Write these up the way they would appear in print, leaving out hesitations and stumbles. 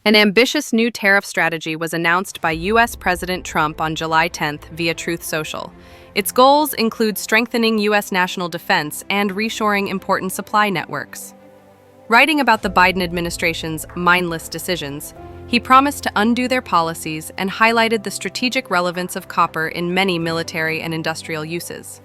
An ambitious new tariff strategy was announced by U.S. President Trump on July 10th via Truth Social. Its goals include strengthening U.S. national defense and reshoring important supply networks. Writing about the Biden administration's mindless decisions, he promised to undo their policies and highlighted the strategic relevance of copper in many military and industrial uses.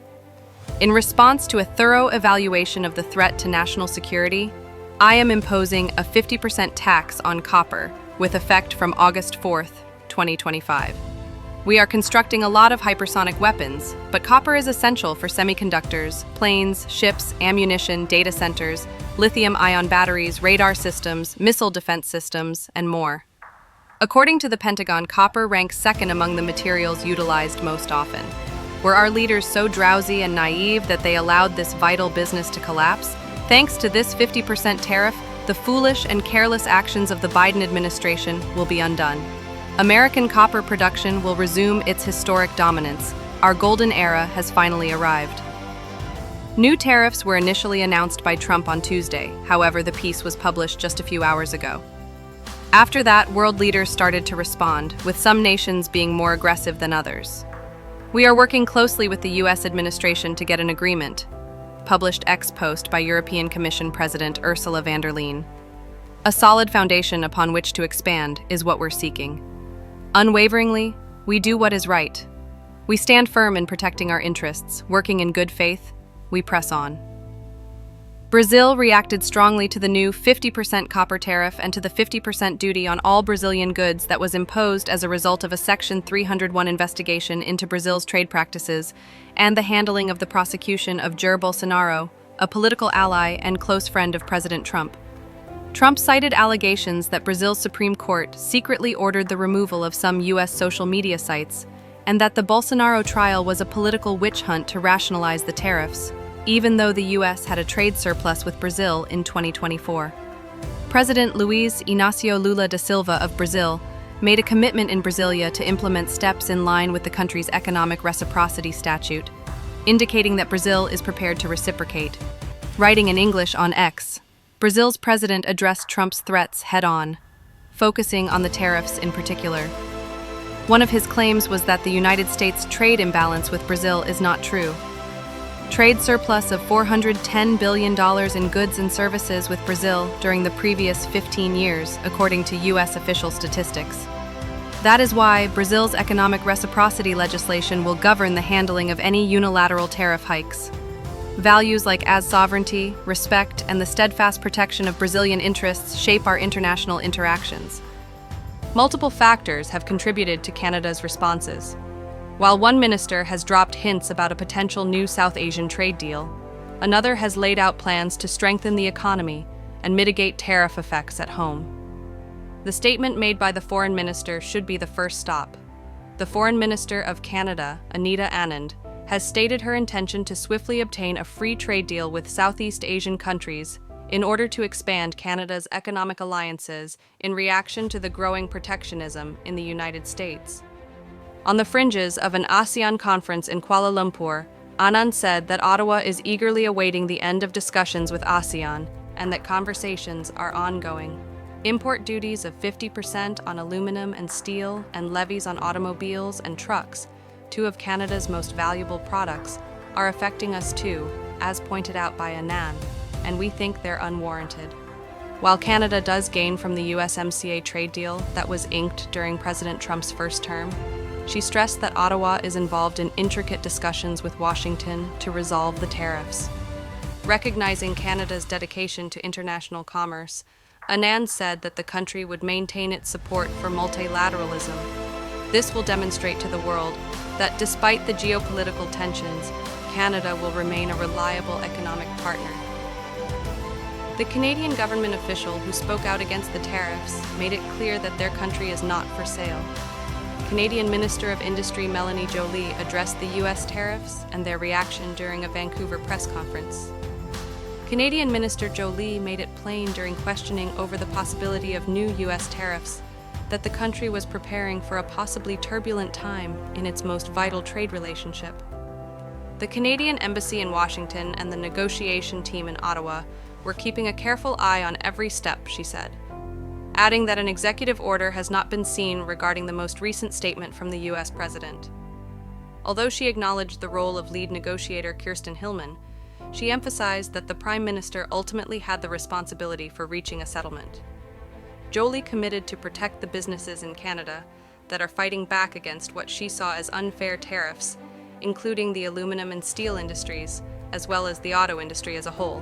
In response to a thorough evaluation of the threat to national security, I am imposing a 50% tax on copper with effect from August 4th, 2025. We are constructing a lot of hypersonic weapons, but copper is essential for semiconductors, planes, ships, ammunition, data centers, lithium-ion batteries, radar systems, missile defense systems, and more. According to the Pentagon, copper ranks second among the materials utilized most often. Were our leaders so drowsy and naive that they allowed this vital business to collapse? Thanks to this 50% tariff, the foolish and careless actions of the Biden administration will be undone. American copper production will resume its historic dominance. Our golden era has finally arrived. New tariffs were initially announced by Trump on Tuesday. However, the piece was published just a few hours ago. After that, world leaders started to respond, with some nations being more aggressive than others. We are working closely with the U.S. administration to get an agreement. Published X post by European Commission President Ursula von der Leyen. A solid foundation upon which to expand is what we're seeking. Unwaveringly, we do what is right. We stand firm in protecting our interests, working in good faith. We press on. Brazil reacted strongly to the new 50% copper tariff and to the 50% duty on all Brazilian goods that was imposed as a result of a Section 301 investigation into Brazil's trade practices and the handling of the prosecution of Jair Bolsonaro, a political ally and close friend of President Trump. Trump cited allegations that Brazil's Supreme Court secretly ordered the removal of some U.S. social media sites and that the Bolsonaro trial was a political witch hunt to rationalize the tariffs, even though the U.S. had a trade surplus with Brazil in 2024. President Luiz Inácio Lula da Silva of Brazil made a commitment in Brasilia to implement steps in line with the country's economic reciprocity statute, indicating that Brazil is prepared to reciprocate. Writing in English on X, Brazil's president addressed Trump's threats head-on, focusing on the tariffs in particular. One of his claims was that the United States' trade imbalance with Brazil is not true. Trade surplus of $410 billion in goods and services with Brazil during the previous 15 years, according to U.S. official statistics. That is why Brazil's economic reciprocity legislation will govern the handling of any unilateral tariff hikes. Values like as sovereignty, respect, and the steadfast protection of Brazilian interests shape our international interactions. Multiple factors have contributed to Canada's responses. While one minister has dropped hints about a potential new South Asian trade deal, another has laid out plans to strengthen the economy and mitigate tariff effects at home. The statement made by the foreign minister should be the first stop. The foreign minister of Canada, Anita Anand, has stated her intention to swiftly obtain a free trade deal with Southeast Asian countries in order to expand Canada's economic alliances in reaction to the growing protectionism in the United States. On the fringes of an ASEAN conference in Kuala Lumpur, Anand said that Ottawa is eagerly awaiting the end of discussions with ASEAN and that conversations are ongoing. Import duties of 50% on aluminum and steel and levies on automobiles and trucks, two of Canada's most valuable products, are affecting us too, as pointed out by Anand, and we think they're unwarranted. While Canada does gain from the USMCA trade deal that was inked during President Trump's first term, she stressed that Ottawa is involved in intricate discussions with Washington to resolve the tariffs. Recognizing Canada's dedication to international commerce, Anand said that the country would maintain its support for multilateralism. This will demonstrate to the world that despite the geopolitical tensions, Canada will remain a reliable economic partner. The Canadian government official who spoke out against the tariffs made it clear that their country is not for sale. Canadian Minister of Industry Melanie Joly addressed the U.S. tariffs and their reaction during a Vancouver press conference. Canadian Minister Joly made it plain during questioning over the possibility of new U.S. tariffs that the country was preparing for a possibly turbulent time in its most vital trade relationship. The Canadian Embassy in Washington and the negotiation team in Ottawa were keeping a careful eye on every step, she said. adding that an executive order has not been seen regarding the most recent statement from the U.S. president. Although she acknowledged the role of lead negotiator Kirsten Hillman, she emphasized that the Prime Minister ultimately had the responsibility for reaching a settlement. Jolie committed to protect the businesses in Canada that are fighting back against what she saw as unfair tariffs, including the aluminum and steel industries, as well as the auto industry as a whole.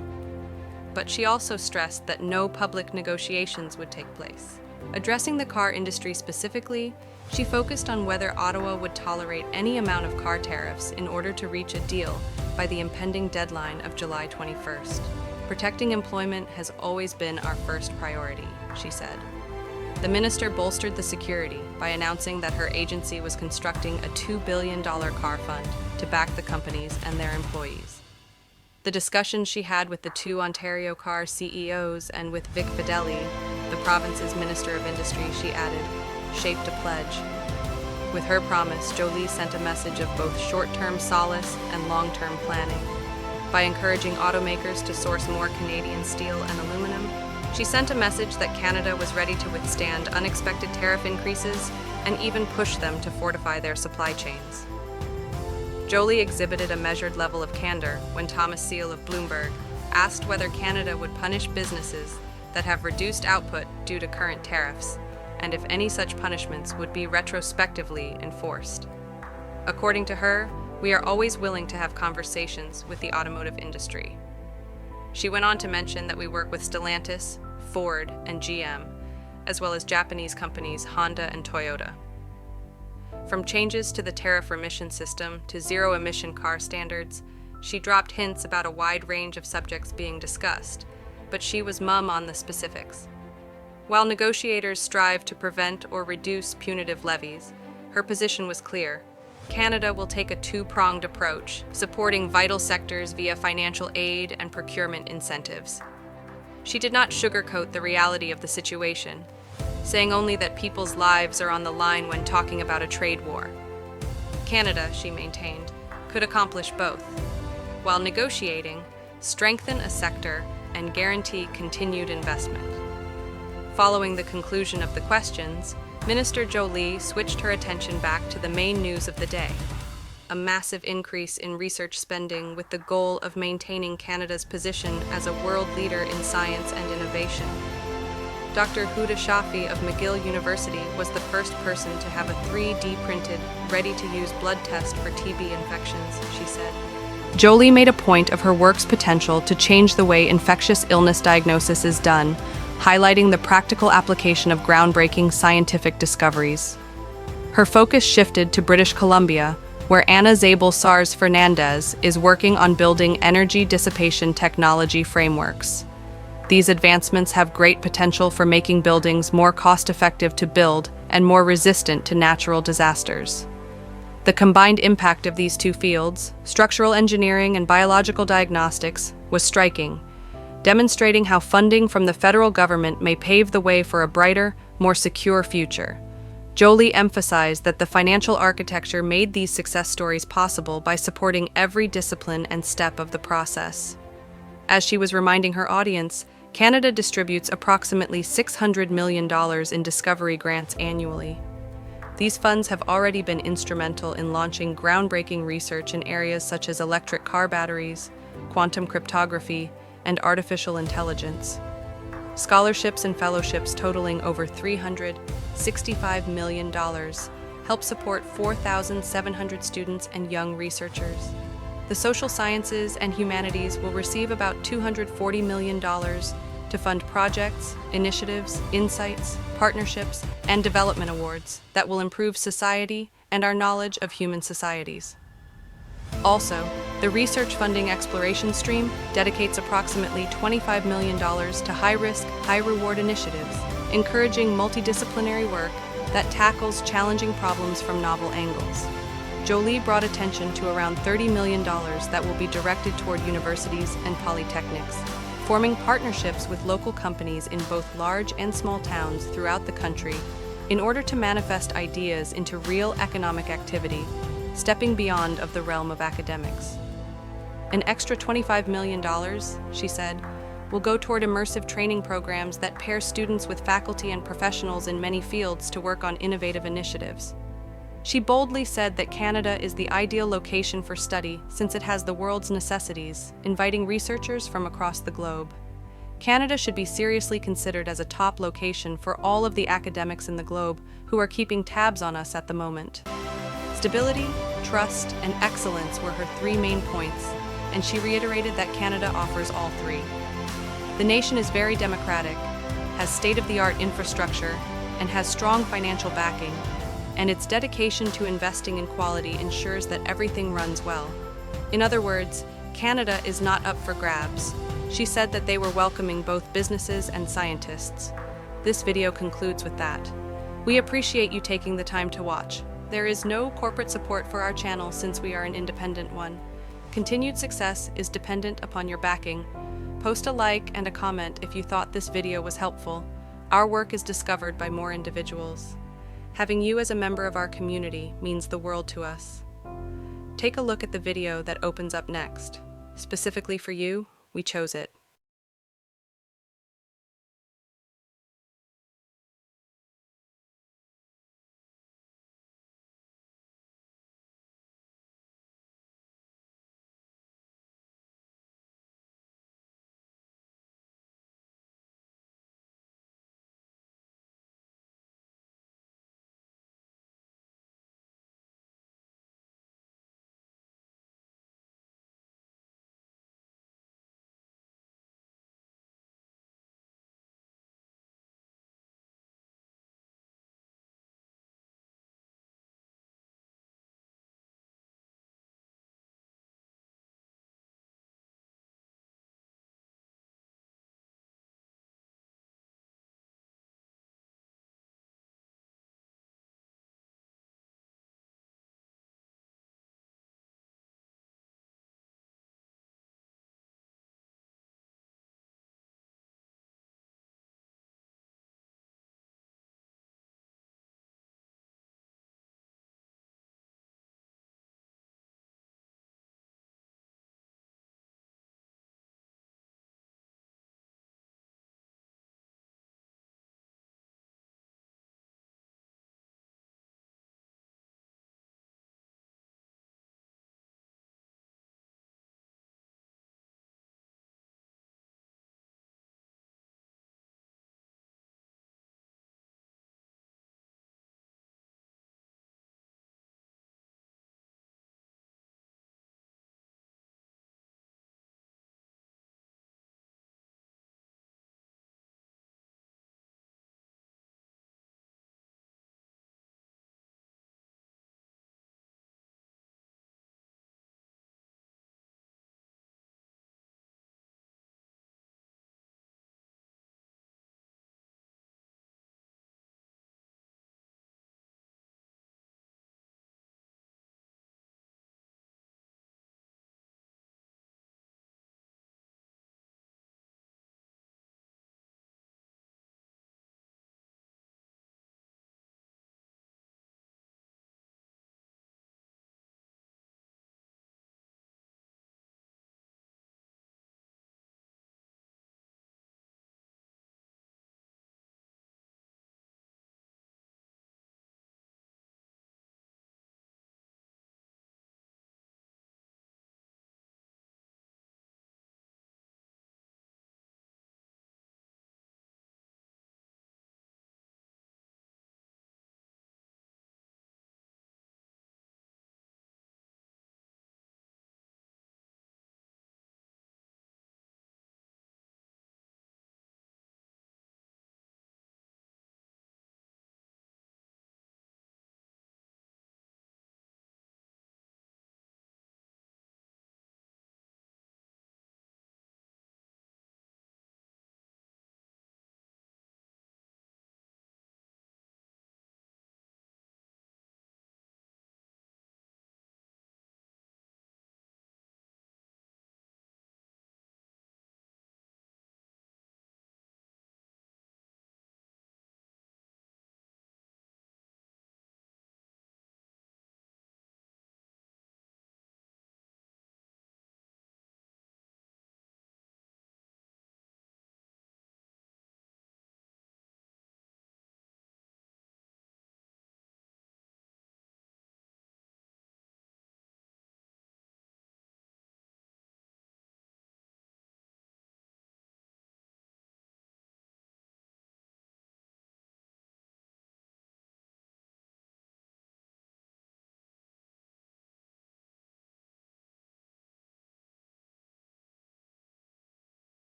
But she also stressed that no public negotiations would take place. Addressing the car industry specifically, she focused on whether Ottawa would tolerate any amount of car tariffs in order to reach a deal by the impending deadline of July 21st. Protecting employment has always been our first priority, she said. The minister bolstered the security by announcing that her agency was constructing a $2 billion car fund to back the companies and their employees. The discussions she had with the two Ontario car CEOs and with Vic Fedeli, the province's Minister of Industry, she added, shaped a pledge. With her promise, Jolie sent a message of both short-term solace and long-term planning. By encouraging automakers to source more Canadian steel and aluminum, she sent a message that Canada was ready to withstand unexpected tariff increases and even push them to fortify their supply chains. Jolie exhibited a measured level of candor when Thomas Seal of Bloomberg asked whether Canada would punish businesses that have reduced output due to current tariffs, and if any such punishments would be retrospectively enforced. According to her, we are always willing to have conversations with the automotive industry. She went on to mention that we work with Stellantis, Ford, and GM, as well as Japanese companies Honda and Toyota. From changes to the tariff remission system to zero-emission car standards, she dropped hints about a wide range of subjects being discussed, but she was mum on the specifics. While negotiators strive to prevent or reduce punitive levies, her position was clear. Canada will take a two-pronged approach, supporting vital sectors via financial aid and procurement incentives. She did not sugarcoat the reality of the situation, saying only that people's lives are on the line when talking about a trade war. Canada, she maintained, could accomplish both, while negotiating, strengthen a sector and guarantee continued investment. Following the conclusion of the questions, Minister Jolie switched her attention back to the main news of the day, a massive increase in research spending with the goal of maintaining Canada's position as a world leader in science and innovation. Dr. Huda Shafi of McGill University was the first person to have a 3D printed, ready-to-use blood test for TB infections, she said. Jolie made a point of her work's potential to change the way infectious illness diagnosis is done, highlighting the practical application of groundbreaking scientific discoveries. Her focus shifted to British Columbia, where Anna Zabel Sars Fernandez is working on building energy dissipation technology frameworks. These advancements have great potential for making buildings more cost-effective to build and more resistant to natural disasters. The combined impact of these two fields, structural engineering and biological diagnostics, was striking, demonstrating how funding from the federal government may pave the way for a brighter, more secure future. Jolie emphasized that the financial architecture made these success stories possible by supporting every discipline and step of the process. As she was reminding her audience, Canada distributes approximately $600 million in discovery grants annually. These funds have already been instrumental in launching groundbreaking research in areas such as electric car batteries, quantum cryptography, and artificial intelligence. Scholarships and fellowships totaling over $365 million help support 4,700 students and young researchers. The social sciences and humanities will receive about $240 million to fund projects, initiatives, insights, partnerships, and development awards that will improve society and our knowledge of human societies. Also, the research funding exploration stream dedicates approximately $25 million to high-risk, high-reward initiatives, encouraging multidisciplinary work that tackles challenging problems from novel angles. Jolie brought attention to around $30 million that will be directed toward universities and polytechnics, forming partnerships with local companies in both large and small towns throughout the country in order to manifest ideas into real economic activity, stepping beyond of the realm of academics. An extra $25 million, she said, will go toward immersive training programs that pair students with faculty and professionals in many fields to work on innovative initiatives. She boldly said that Canada is the ideal location for study since it has the world's necessities, inviting researchers from across the globe. Canada should be seriously considered as a top location for all of the academics in the globe who are keeping tabs on us at the moment. Stability, trust, and excellence were her three main points, and she reiterated that Canada offers all three. The nation is very democratic, has state-of-the-art infrastructure, and has strong financial backing, and its dedication to investing in quality ensures that everything runs well. In other words, Canada is not up for grabs. She said that they were welcoming both businesses and scientists. This video concludes with that. We appreciate you taking the time to watch. There is no corporate support for our channel since we are an independent one. Continued success is dependent upon your backing. Post a like and a comment if you thought this video was helpful. Our work is discovered by more individuals. Having you as a member of our community means the world to us. Take a look at the video that opens up next. Specifically for you, we chose it.